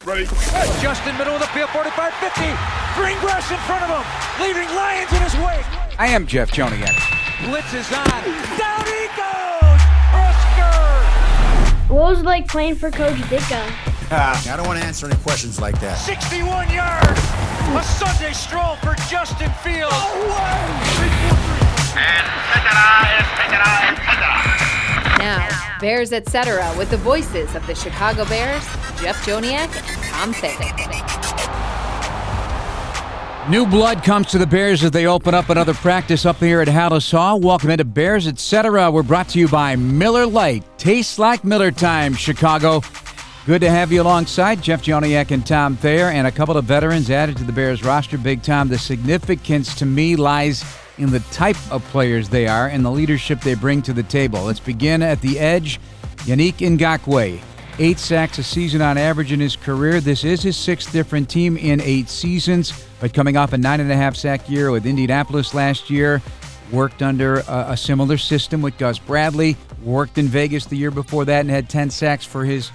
Ready? Justin, middle of the field, 45, 50. Green grass in front of him, leaving Lions in his wake. I am Jeff Joniak. Blitz is on. Down he goes! Husker! What was it like playing for Coach Ditka? I don't want to answer any questions like that. 61 yards! A Sunday stroll for Justin Fields. Oh, wow! And Now, Bears Etc. with the voices of the Chicago Bears, Jeff Joniak and Tom Thayer. New blood comes to the Bears as they open up another practice up here at Hallis Hall. Welcome into Bears Etc. We're brought to you by Miller Lite. Tastes like Miller time, Chicago. Good to have you alongside Jeff Joniak and Tom Thayer, and a couple of veterans added to the Bears roster. Big Tom, the significance to me lies in the type of players they are and the leadership they bring to the table. Let's begin at the edge. Yannick Ngakoue, 8 sacks a season on average in his career. This is his 6th different team in 8 seasons, but coming off a 9.5 sack year with Indianapolis last year, worked under a similar system with Gus Bradley, worked in Vegas the year before that and had 10 sacks for his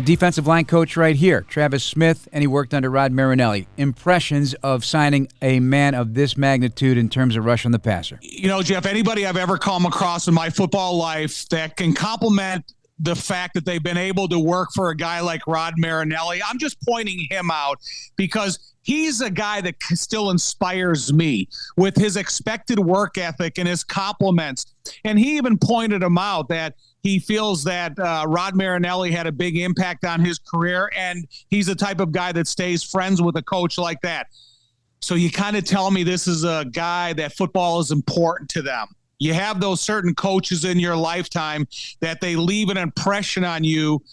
defensive line coach right here, Travis Smith, and he worked under Rod Marinelli. Impressions of signing a man of this magnitude in terms of rushing the passer? You know, Jeff, anybody I've ever come across in my football life that can compliment the fact that they've been able to work for a guy like Rod Marinelli, I'm just pointing him out because he's a guy that still inspires me with his expected work ethic and his compliments. And he even pointed him out that he feels that Rod Marinelli had a big impact on his career, and he's the type of guy that stays friends with a coach like that. So you kind of tell me this is a guy that football is important to them. You have those certain coaches in your lifetime that they leave an impression on you,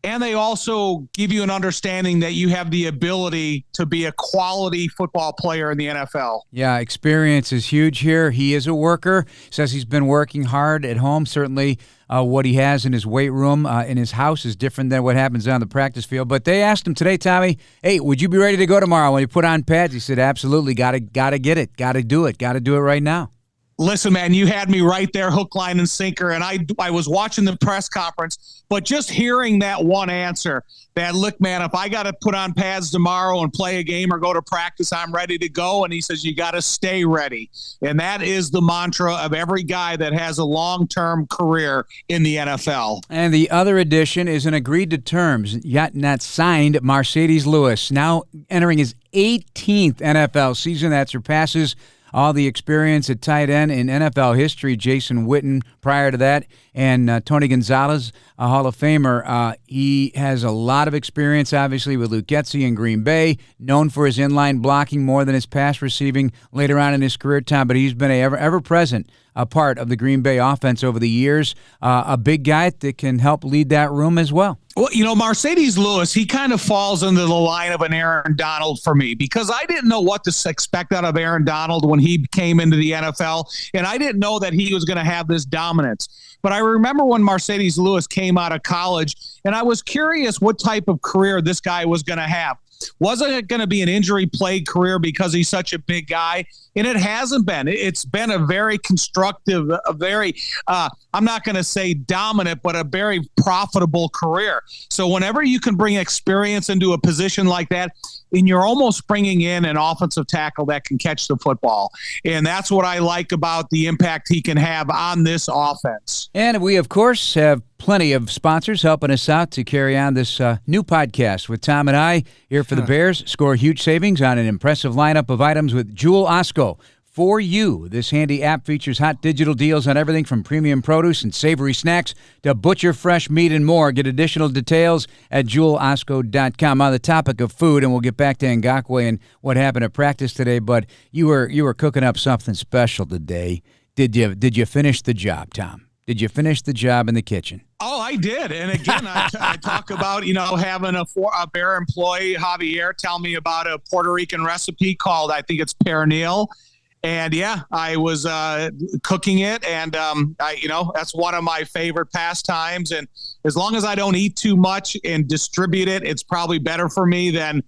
and they also give you an understanding that you have the ability to be a quality football player in the NFL. Yeah, experience is huge here. He is a worker. Says he's been working hard at home. Certainly what he has in his weight room, in his house, is different than what happens on the practice field. But they asked him today, Tommy, hey, would you be ready to go tomorrow when you put on pads? He said, absolutely, got to get it, got to do it right now. Listen, man, you had me right there, hook, line, and sinker, and I was watching the press conference, but just hearing that one answer, that, look, man, if I got to put on pads tomorrow and play a game or go to practice, I'm ready to go, and he says you got to stay ready, and that is the mantra of every guy that has a long-term career in the NFL. And the other addition is an agreed-to-terms, yet not signed, Marcedes Lewis, now entering his 18th NFL season. That surpasses all the experience at tight end in NFL history. Jason Witten prior to that, and Tony Gonzalez, a Hall of Famer. He has a lot of experience, obviously, with Luke Getsy in Green Bay, known for his inline blocking more than his pass receiving later on in his career time, but he's been a ever-present part of the Green Bay offense over the years. A big guy that can help lead that room as well. Well, you know, Marcedes Lewis, he kind of falls into the line of an Aaron Donald for me, because I didn't know what to expect out of Aaron Donald when he came into the NFL, and I didn't know that he was going to have this dominance. But I remember when Marcedes Lewis came out of college, and I was curious what type of career this guy was going to have. Wasn't it going to be an injury-plagued career because he's such a big guy? And it hasn't been. It's been a very constructive, a very, I'm not going to say dominant, but a very profitable career. So whenever you can bring experience into a position like that, and you're almost bringing in an offensive tackle that can catch the football. And that's what I like about the impact he can have on this offense. And we, of course, have plenty of sponsors helping us out to carry on this new podcast with Tom and I here for the Bears. Score huge savings on an impressive lineup of items with Jewel Osco. For you, this handy app features hot digital deals on everything from premium produce and savory snacks to butcher fresh meat and more. Get additional details at jewelosco.com. On the topic of food, and we'll get back to Ngakoue and what happened at practice today, but you were cooking up something special today. Did you finish the job, Tom? Did you finish the job in the kitchen? Oh, I did. And again, I talk about, having a Bear employee, Javier, tell me about a Puerto Rican recipe called, I think it's pernil. And yeah, I was cooking it, and that's one of my favorite pastimes. And as long as I don't eat too much and distribute it, it's probably better for me than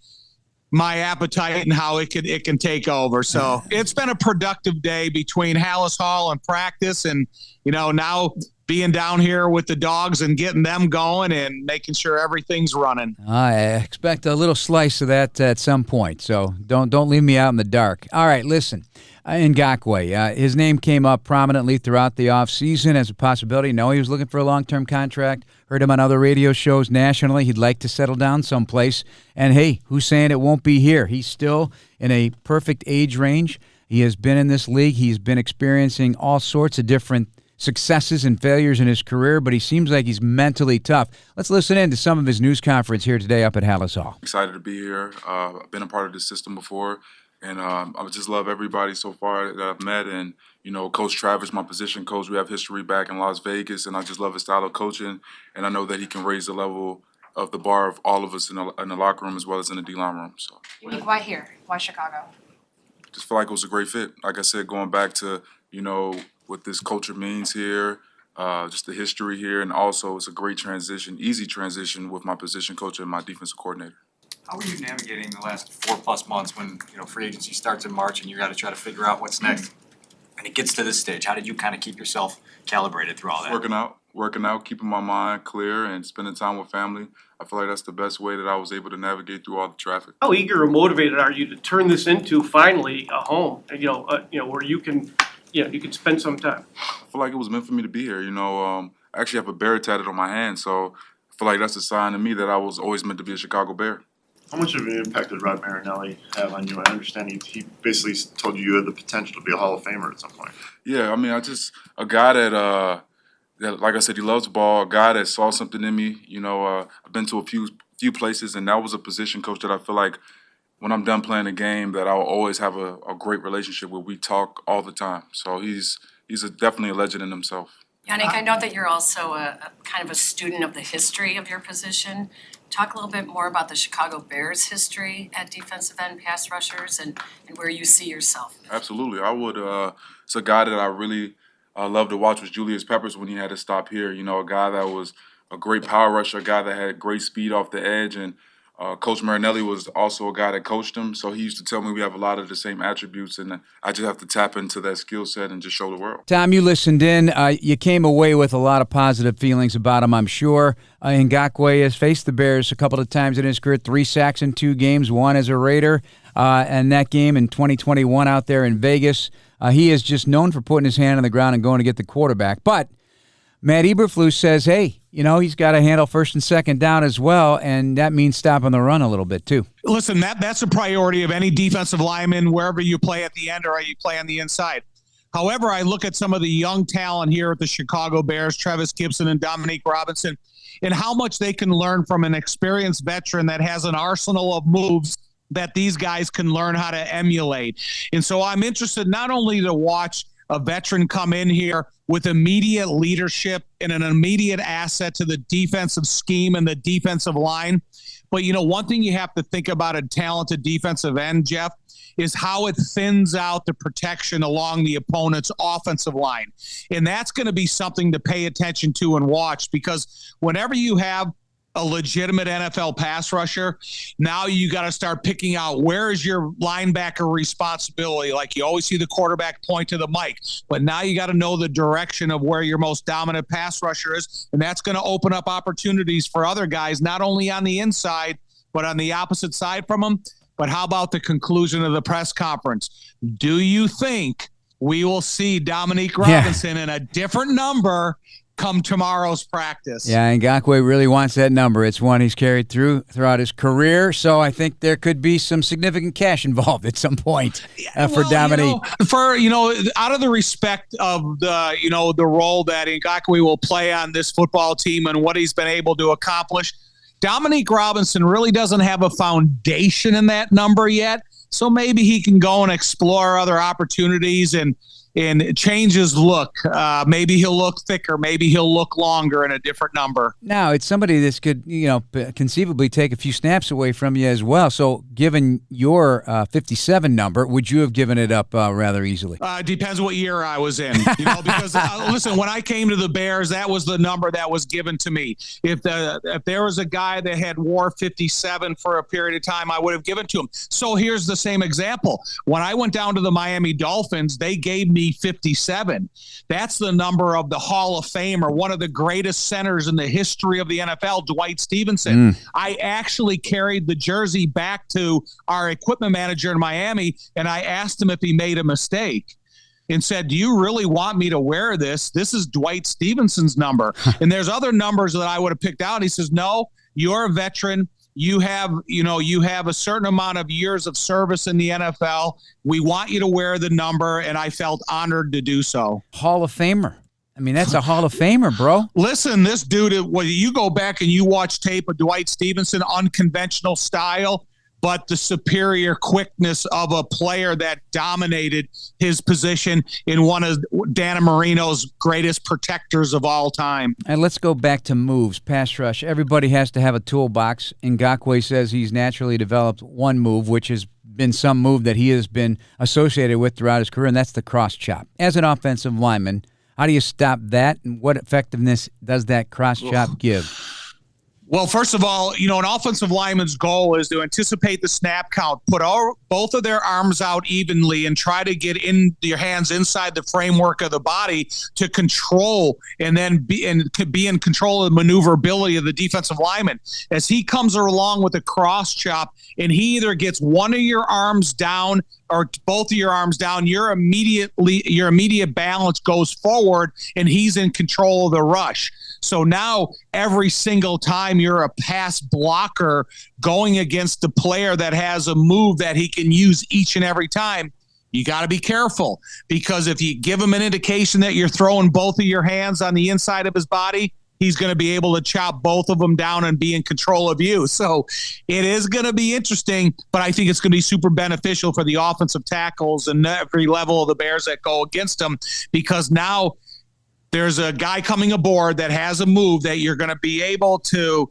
my appetite and how it can take over. So it's been a productive day between Hallis Hall and practice, and now being down here with the dogs and getting them going and making sure everything's running. I expect a little slice of that at some point, so don't leave me out in the dark. All right, listen, Ngakoue, his name came up prominently throughout the offseason as a possibility. No, he was looking for a long-term contract. Heard him on other radio shows nationally. He'd like to settle down someplace. And, hey, who's saying it won't be here? He's still in a perfect age range. He has been in this league. He's been experiencing all sorts of different successes and failures in his career, but he seems like he's mentally tough. Let's listen in to some of his news conference here today up at Hallis Hall. Excited to be here. I've been a part of this system before, and I just love everybody so far that I've met. And, you know, Coach Travis, my position coach, we have history back in Las Vegas, and I just love his style of coaching, and I know that he can raise the level of the bar of all of us in the locker room as well as in the D-line room. So, Why here? Why Chicago? just feel like it was a great fit. Like I said, going back to, you know, what this culture means here, just the history here, and also it's a great transition, easy transition with my position coach and my defensive coordinator. How are you navigating the last 4+ months when, you know, free agency starts in March and you got to try to figure out what's next? And it gets to this stage. How did you kind of keep yourself calibrated through all that? Working out, keeping my mind clear, and spending time with family. I feel like that's the best way that I was able to navigate through all the traffic. How eager or motivated are you to turn this into finally a home? Where you can spend some time. I feel like it was meant for me to be here. You know, I actually have a bear tatted on my hand, so I feel like that's a sign to me that I was always meant to be a Chicago Bear. How much of an impact did Rod Marinelli have on you? I understand he basically told you had the potential to be a Hall of Famer at some point. Yeah, I mean, a guy that like I said, he loves ball, a guy that saw something in me. You know, I've been to a few places, and that was a position coach that I feel like when I'm done playing the game that I'll always have a great relationship with. We talk all the time. So he's definitely a legend in himself. Yannick, I know that you're also a kind of a student of the history of your position. Talk a little bit more about the Chicago Bears' history at defensive end pass rushers and where you see yourself. Absolutely. I would it's a guy that I really love to watch was Julius Peppers when he had to stop here. You know, a guy that was a great power rusher, a guy that had great speed off the edge, and Coach Marinelli was also a guy that coached him, so he used to tell me we have a lot of the same attributes, and I just have to tap into that skill set and just show the world. Tom, you listened in. You came away with a lot of positive feelings about him, I'm sure. Ngakoue has faced the Bears a couple of times in his career, 3 sacks in 2 games, 1 as a Raider, and that game in 2021 out there in Vegas. He is just known for putting his hand on the ground and going to get the quarterback. But Matt Eberflus says, hey, you know, he's got to handle first and second down as well, and that means stopping the run a little bit too. Listen, that's a priority of any defensive lineman, wherever you play at the end or you play on the inside. However, I look at some of the young talent here at the Chicago Bears, Travis Gibson and Dominique Robinson, and how much they can learn from an experienced veteran that has an arsenal of moves that these guys can learn how to emulate. And so I'm interested not only to watch a veteran come in here with immediate leadership and an immediate asset to the defensive scheme and the defensive line. But, you know, one thing you have to think about a talented defensive end, Jeff, is how it thins out the protection along the opponent's offensive line. And that's going to be something to pay attention to and watch, because whenever you have a legitimate NFL pass rusher, now you got to start picking out where is your linebacker responsibility. Like you always see the quarterback point to the mic, but now you got to know the direction of where your most dominant pass rusher is, and that's going to open up opportunities for other guys, not only on the inside, but on the opposite side from them. But how about the conclusion of the press conference? Do you think we will see Dominique Robinson in a different number come tomorrow's practice? Yeah, Ngakoue really wants that number. It's one he's carried throughout his career, so I think there could be some significant cash involved at some point for Dominique. Out of the respect of the role that Ngakoue will play on this football team and what he's been able to accomplish, Dominique Robinson really doesn't have a foundation in that number yet, so maybe he can go and explore other opportunities and change his look. Maybe he'll look thicker. Maybe he'll look longer in a different number. Now, it's somebody that could, conceivably take a few snaps away from you as well. So given your 57 number, would you have given it up rather easily? Depends what year I was in. Because, listen, when I came to the Bears, that was the number that was given to me. If there was a guy that had wore 57 for a period of time, I would have given to him. So here's the same example. When I went down to the Miami Dolphins, they gave me 57. That's the number of the Hall of Famer, one of the greatest centers in the history of the NFL, Dwight Stevenson. I actually carried the jersey back to our equipment manager in Miami, and I asked him if he made a mistake and said, do you really want me to wear this? This is Dwight Stevenson's number. And there's other numbers that I would have picked out. He says, no, you're a veteran. You have a certain amount of years of service in the NFL. We want you to wear the number, and I felt honored to do so. Hall of Famer. I mean, that's a Hall of Famer, bro. Listen, this dude, when you go back and you watch tape of Dwight Stevenson, unconventional style, but the superior quickness of a player that dominated his position in one of Dan Marino's greatest protectors of all time. And let's go back to moves, pass rush. Everybody has to have a toolbox. Ngakoue says he's naturally developed one move, which has been some move that he has been associated with throughout his career, and that's the cross chop. As an offensive lineman, how do you stop that, and what effectiveness does that cross chop give? Well, first of all, an offensive lineman's goal is to anticipate the snap count, put both of their arms out evenly, and try to get your hands inside the framework of the body to control and then be in control of the maneuverability of the defensive lineman. As he comes along with a cross chop, and he either gets one of your arms down or both of your arms down, your immediate balance goes forward, and he's in control of the rush. So now every single time you're a pass blocker going against the player that has a move that he can use each and every time, you got to be careful, because if you give him an indication that you're throwing both of your hands on the inside of his body, he's going to be able to chop both of them down and be in control of you. So it is going to be interesting, but I think it's going to be super beneficial for the offensive tackles and every level of the Bears that go against them, because now there's a guy coming aboard that has a move that you're going to be able to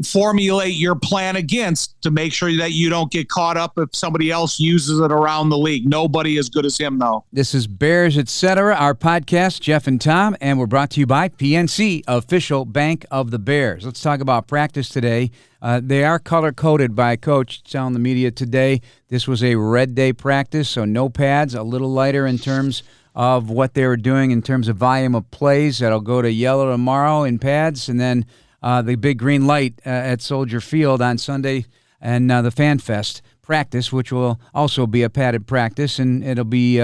formulate your plan against to make sure that you don't get caught up if somebody else uses it around the league. Nobody as good as him, though. This is Bears Etc., our podcast, Jeff and Tom, and we're brought to you by PNC, official bank of the Bears. Let's talk about practice today. They are color-coded by Coach telling the media today. This was a red day practice, so no pads, a little lighter in terms of what they were doing in terms of volume of plays. That'll go to yellow tomorrow in pads, and then the big green light at Soldier Field on Sunday, and the Fan Fest practice, which will also be a padded practice, and it'll be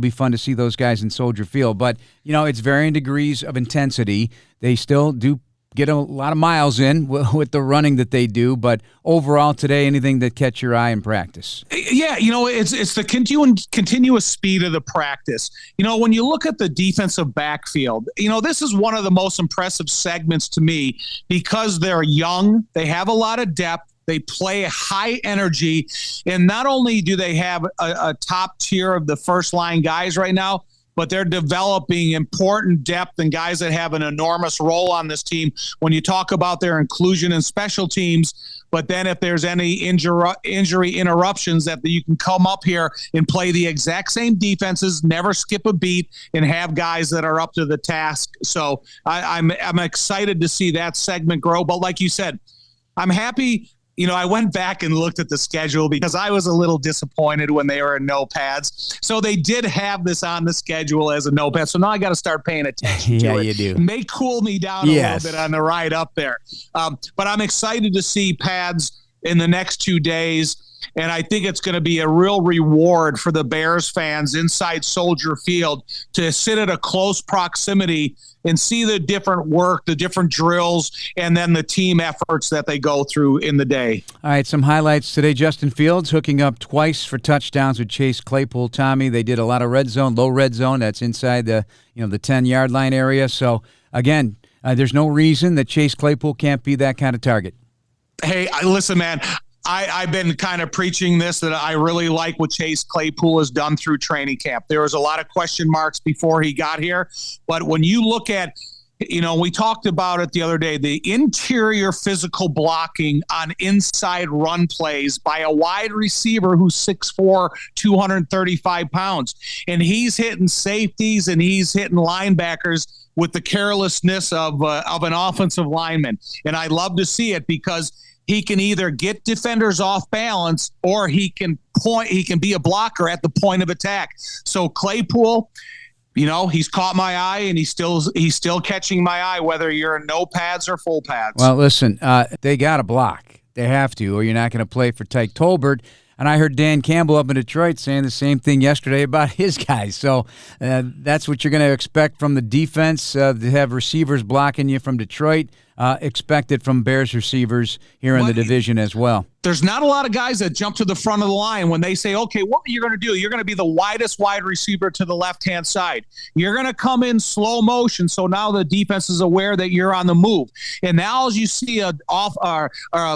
fun to see those guys in Soldier Field. But it's varying degrees of intensity. They still do get a lot of miles in with the running that they do, but overall today, anything that catch your eye in practice? Yeah, it's the continuous speed of the practice. When you look at the defensive backfield, this is one of the most impressive segments to me, because they're young, they have a lot of depth, they play high energy, and not only do they have a top tier of the first line guys right now, but they're developing important depth and guys that have an enormous role on this team when you talk about their inclusion in special teams. But then if there's any injury interruptions, that you can come up here and play the exact same defenses, never skip a beat, and have guys that are up to the task. So I'm excited to see that segment grow. But like you said, I'm happy. I went back and looked at the schedule because I was a little disappointed when they were in no pads. So they did have this on the schedule as a no pad. So now I got to start paying attention to it. Yeah, you do. It may cool me down a little bit on the ride up there. But I'm excited to see pads in the next 2 days. And I think it's going to be a real reward for the Bears fans inside Soldier Field to sit at a close proximity and see the different work, the different drills, and then the team efforts that they go through in the day. All right, some highlights today. Justin Fields hooking up twice for touchdowns with Chase Claypool. Tommy, they did a lot of red zone, low red zone. That's inside the 10-yard line area. So, again, there's no reason that Chase Claypool can't be that kind of target. Hey, listen, man. I've been kind of preaching this, that I really like what Chase Claypool has done through training camp. There was a lot of question marks before he got here. But when you look at, we talked about it the other day, the interior physical blocking on inside run plays by a wide receiver who's 6'4", 235 pounds. And he's hitting safeties and he's hitting linebackers with the carelessness of an offensive lineman. And I love to see it, because he can either get defenders off balance or he can be a blocker at the point of attack. So Claypool, he's caught my eye, and he's still catching my eye, whether you're in no pads or full pads. Well, listen, they got to block. They have to, or you're not going to play for Tyke Tolbert. And I heard Dan Campbell up in Detroit saying the same thing yesterday about his guys. So that's what you're going to expect from the defense, to have receivers blocking you from Detroit. Expect it from Bears receivers here in the division as well. There's not a lot of guys that jump to the front of the line when they say, okay, what are you going to do? You're going to be the widest wide receiver to the left-hand side. You're going to come in slow motion, so now the defense is aware that you're on the move. And now as you see a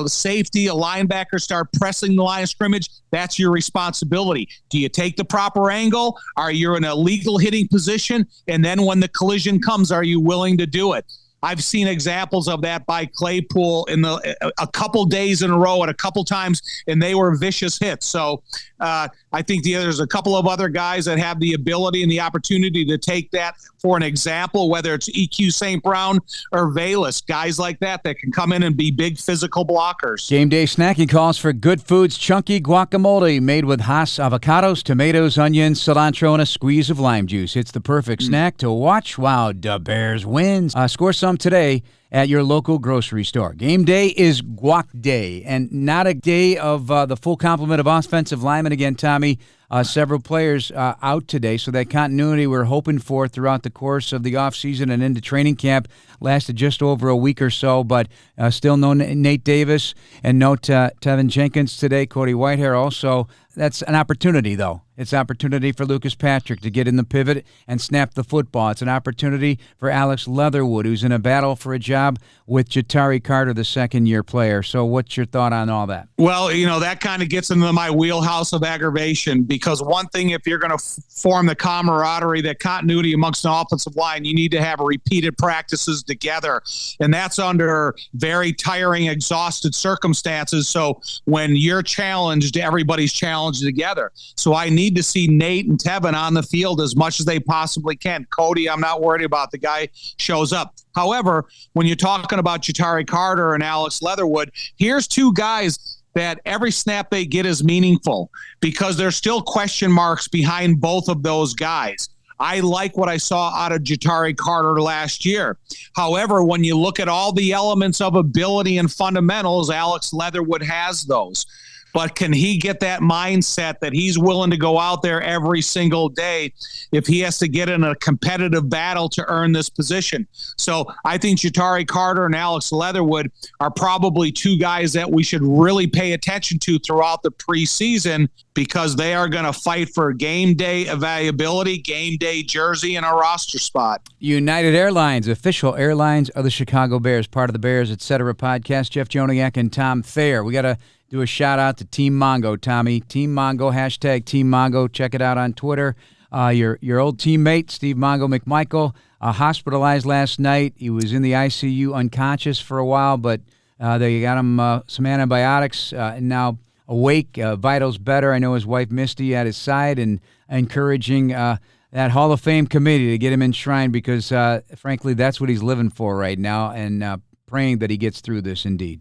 safety, a linebacker start pressing the line of scrimmage, that's your responsibility. Do you take the proper angle? Are you in a legal hitting position? And then when the collision comes, are you willing to do it? I've seen examples of that by Claypool in a couple days in a row and a couple times, and they were vicious hits. So I think there's a couple of other guys that have the ability and the opportunity to take that for an example, whether it's EQ St. Brown or Valus, guys like that can come in and be big physical blockers. Game day snacking calls for Good Foods chunky guacamole made with Hass avocados, tomatoes, onions, cilantro, and a squeeze of lime juice. It's the perfect snack to watch while the Bears wins. Score some today at your local grocery store. Game day is guac day, and not a day of the full complement of offensive linemen. Again, Tommy, several players out today, so that continuity we're hoping for throughout the course of the offseason and into training camp lasted just over a week or so, but still no Nate Davis and no Tevin Jenkins today, Cody Whitehair also. That's an opportunity, though. It's an opportunity for Lucas Patrick to get in the pivot and snap the football. It's an opportunity for Alex Leatherwood, who's in a battle for a job with Jatari Carter, the second-year player. So what's your thought on all that? Well, that kind of gets into my wheelhouse of aggravation, because one thing, if you're going to form the camaraderie, that continuity amongst an offensive line, you need to have repeated practices together. And that's under very tiring, exhausted circumstances. So when you're challenged, everybody's challenged together. So I need to see Nate and Tevin on the field as much as they possibly can. Cody, I'm not worried about. The guy shows up. However, when you're talking about Jatari Carter and Alex Leatherwood, here's two guys that every snap they get is meaningful, because there's still question marks behind both of those guys. I like what I saw out of Jatari Carter last year. However, when you look at all the elements of ability and fundamentals, Alex Leatherwood has those. But can he get that mindset that he's willing to go out there every single day if he has to get in a competitive battle to earn this position? So I think Jatari Carter and Alex Leatherwood are probably two guys that we should really pay attention to throughout the preseason, because they are going to fight for game day availability, game day jersey, and a roster spot. United Airlines, official airlines of the Chicago Bears, part of the Bears, Etc. podcast. Jeff Joniak and Tom Thayer. We got to do a shout-out to Team Mongo, Tommy. Team Mongo, hashtag Team Mongo. Check it out on Twitter. Your old teammate, Steve Mongo McMichael, hospitalized last night. He was in the ICU unconscious for a while, but they got him some antibiotics, and now awake. Vitals better. I know his wife Misty at his side and encouraging that Hall of Fame committee to get him enshrined, because, frankly, that's what he's living for right now, and praying that he gets through this indeed.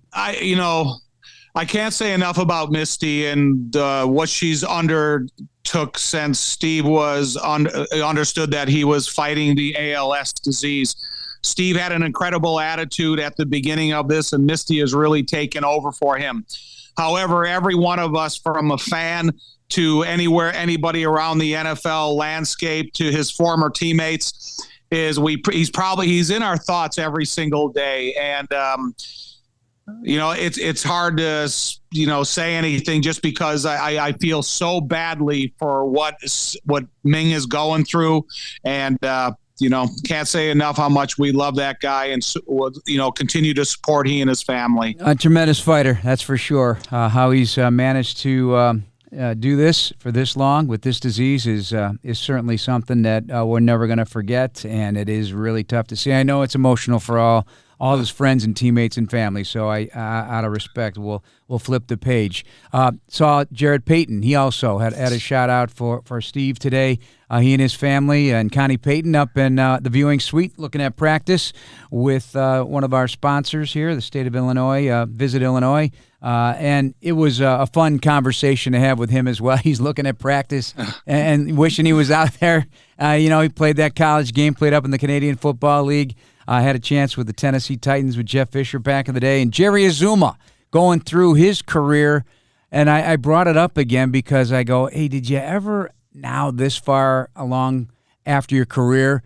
I can't say enough about Misty and what she's undertook since Steve was understood that he was fighting the ALS disease. Steve had an incredible attitude at the beginning of this, and Misty has really taken over for him. However, every one of us, from a fan to anybody around the NFL landscape to his former teammates, he's in our thoughts every single day. And it's hard to say anything, just because I feel so badly for what Ming is going through, and can't say enough how much we love that guy, and continue to support he and his family. A tremendous fighter, that's for sure. How he's managed to do this for this long with this disease is certainly something that we're never going to forget, and it is really tough to see. I know it's emotional for all all his friends and teammates and family. So I, out of respect, we'll flip the page. Saw Jared Payton. He also had a shout out for Steve today. He and his family and Connie Payton up in the viewing suite looking at practice with one of our sponsors here, the state of Illinois, Visit Illinois. And it was a fun conversation to have with him as well. He's looking at practice and wishing he was out there. He played that college game, played up in the Canadian Football League. Had a chance with the Tennessee Titans with Jeff Fisher back in the day. And Jerry Azuma going through his career. And I brought it up again because I go, hey, did you ever, now this far along after your career,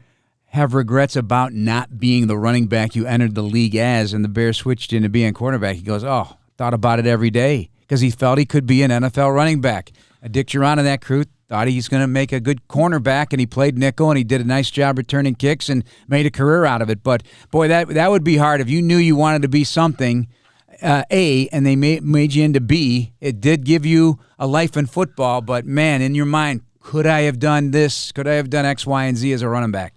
have regrets about not being the running back you entered the league as and the Bears switched into being quarterback? He goes, thought about it every day because he felt he could be an NFL running back. Dick Geron and that crew thought he's going to make a good cornerback, and he played nickel, and he did a nice job returning kicks and made a career out of it. But, boy, that would be hard if you knew you wanted to be something, A, and they made you into B. It did give you a life in football, but, man, in your mind, could I have done this? Could I have done X, Y, and Z as a running back?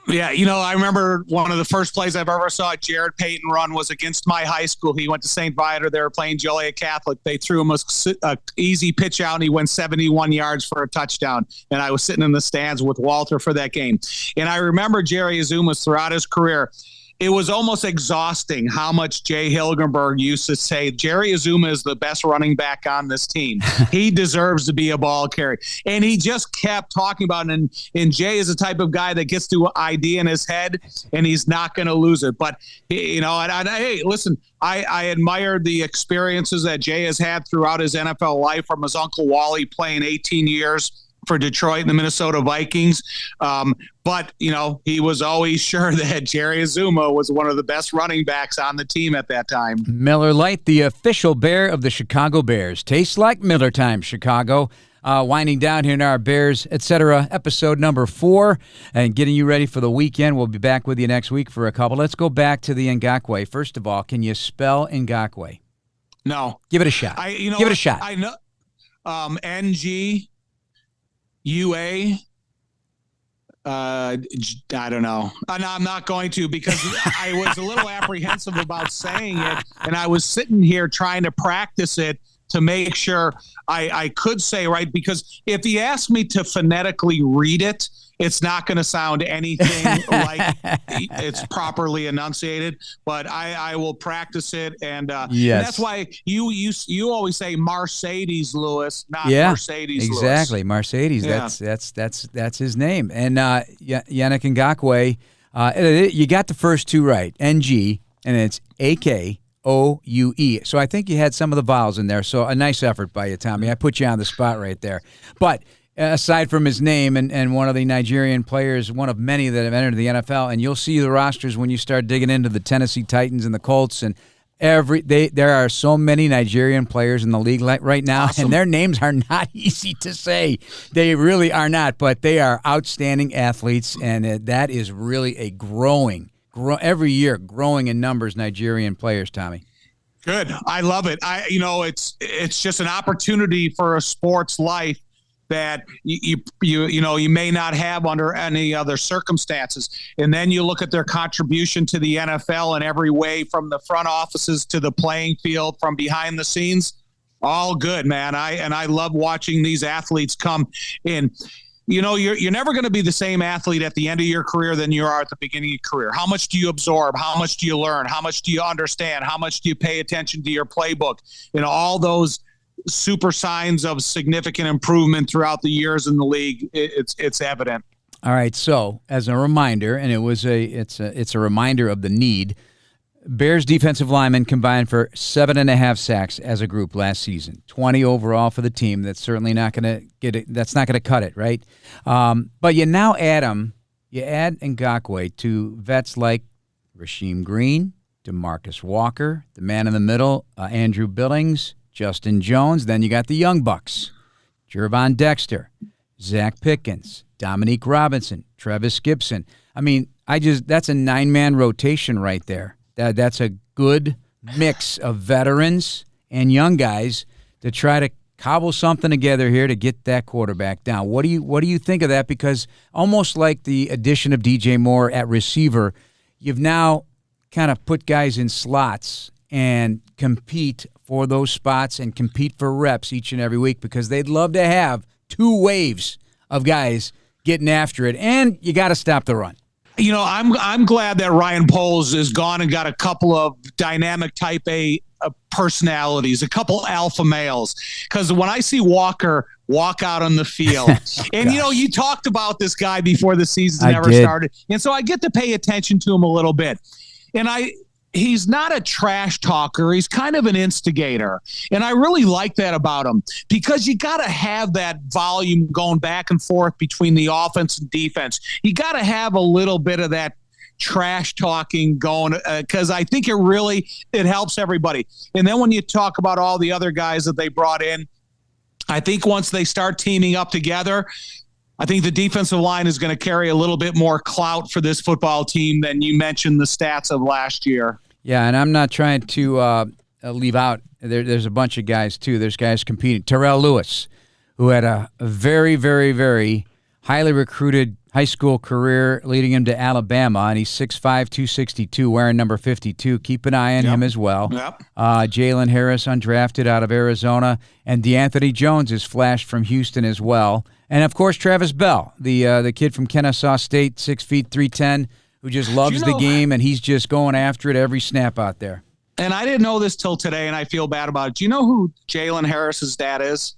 Yeah, I remember one of the first plays I've ever saw Jared Payton run was against my high school. He went to St. Viator. They were playing Joliet Catholic. They threw him a easy pitch out, and he went 71 yards for a touchdown. And I was sitting in the stands with Walter for that game. And I remember Jerry Azuma's throughout his career. It was almost exhausting how much Jay Hilgenberg used to say, Jerry Azuma is the best running back on this team. He deserves to be a ball carrier. And he just kept talking about it. And Jay is the type of guy that gets to an idea in his head, and he's not going to lose it. But, hey, listen, I admire the experiences that Jay has had throughout his NFL life, from his Uncle Wally playing 18 years for Detroit and the Minnesota Vikings. But, he was always sure that Jerry Azuma was one of the best running backs on the team at that time. Miller Lite, the official beer of the Chicago Bears. Tastes like Miller time, Chicago. Winding down here in our Bears, etc., episode number 4, and getting you ready for the weekend. We'll be back with you next week for a couple. Let's go back to the Ngakoue. First of all, can you spell Ngakoue? No. Give it a shot. Give it a shot. I know. NGUA. I don't know. I'm not going to, because I was a little apprehensive about saying it, and I was sitting here trying to practice it to make sure I could say right, because if he asked me to phonetically read it, it's not going to sound anything like it's properly enunciated, but I will practice it. And, yes. And that's why you always say Mercedes Lewis, not Mercedes Lewis. Exactly. Mercedes. Yeah. That's his name. And Yannick Ngakoue, you got the first two right, NG, and it's AKOUE. So I think you had some of the vowels in there. So a nice effort by you, Tommy. I put you on the spot right there. But aside from his name and one of the Nigerian players, one of many that have entered the NFL, and you'll see the rosters when you start digging into the Tennessee Titans and the Colts, and there are so many Nigerian players in the league right now, awesome. And their names are not easy to say. They really are not, but they are outstanding athletes, and that is really a every year growing in numbers Nigerian players, Tommy. Good. I love it. It's just an opportunity for a sports life that you may not have under any other circumstances. And then you look at their contribution to the NFL in every way, from the front offices to the playing field, from behind the scenes. All good, man. I love watching these athletes come in. You're never going to be the same athlete at the end of your career than you are at the beginning of your career. How much do you absorb? How much do you learn? How much do you understand? How much do you pay attention to your playbook? All those super signs of significant improvement throughout the years in the league. It's evident. All right. So as a reminder, and it's a reminder of the need, Bears defensive linemen combined for 7.5 sacks as a group last season, 20 overall for the team. That's certainly not going to get it. That's not going to cut it, right? But you now add Ngakoue to vets like Rasheem Green, DeMarcus Walker, the man in the middle, Andrew Billings, Justin Jones. Then you got the Young Bucks, Jervon Dexter, Zach Pickens, Dominique Robinson, Travis Gibson. I mean, that's a 9-man rotation right there. That's a good mix of veterans and young guys to try to cobble something together here to get that quarterback down. What do you think of that? Because almost like the addition of DJ Moore at receiver, you've now kind of put guys in slots and compete for those spots and compete for reps each and every week because they'd love to have 2 waves of guys getting after it, and you got to stop the run. You know, I'm glad that Ryan Poles is gone and got a couple of dynamic type A personalities, a couple alpha males. Because when I see Walker walk out on the field, and you know, you talked about this guy before the season ever started, and so I get to pay attention to him a little bit. And he's not a trash talker. He's kind of an instigator. And I really like that about him because you got to have that volume going back and forth between the offense and defense. You got to have a little bit of that trash talking going because I think it helps everybody. And then when you talk about all the other guys that they brought in, I think once they start teaming up together, I think the defensive line is going to carry a little bit more clout for this football team than you mentioned the stats of last year. Yeah, and I'm not trying to leave out. There's a bunch of guys, too. There's guys competing. Terrell Lewis, who had a very, very, very highly recruited high school career leading him to Alabama, and he's 6'5", 262, wearing number 52. Keep an eye on him as well. Yep. Jalen Harris, undrafted out of Arizona, and DeAnthony Jones is flashed from Houston as well. And, of course, Travis Bell, the kid from Kennesaw State, 6 feet, 310, who just loves the game, and he's just going after it every snap out there. And I didn't know this till today, and I feel bad about it. Do you know who Jalen Harris's dad is?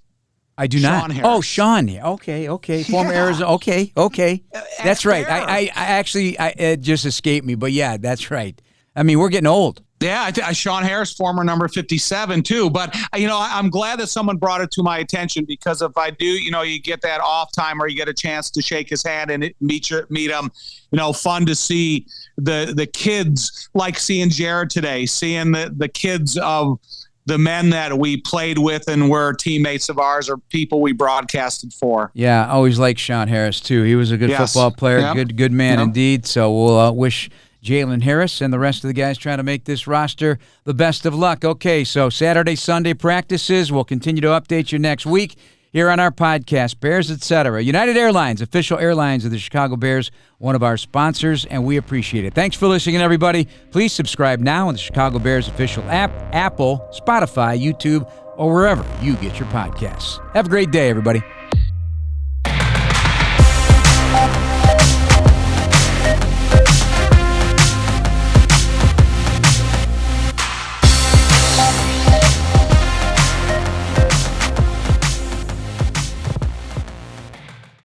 I do not. Harris. Oh, Sean. Okay. Former Arizona. Okay. That's right. I actually, it just escaped me, but yeah, that's right. I mean, we're getting old. Yeah, Sean Harris, former number 57 too. But you know, I'm glad that someone brought it to my attention because if I do, you know, you get that off time or you get a chance to shake his hand and meet him. You know, fun to see the kids, like seeing Jared today, seeing the kids of the men that we played with and were teammates of ours or people we broadcasted for. Yeah, I always liked Sean Harris too. He was a good football player, good man indeed. So we'll wish Jalen Harris and the rest of the guys trying to make this roster the best of luck. Okay, so Saturday, Sunday practices. We'll continue to update you next week here on our podcast, Bears, Etc. United Airlines, official airlines of the Chicago Bears, one of our sponsors, and we appreciate it. Thanks for listening, everybody. Please subscribe now on the Chicago Bears official app, Apple, Spotify, YouTube, or wherever you get your podcasts. Have a great day, everybody.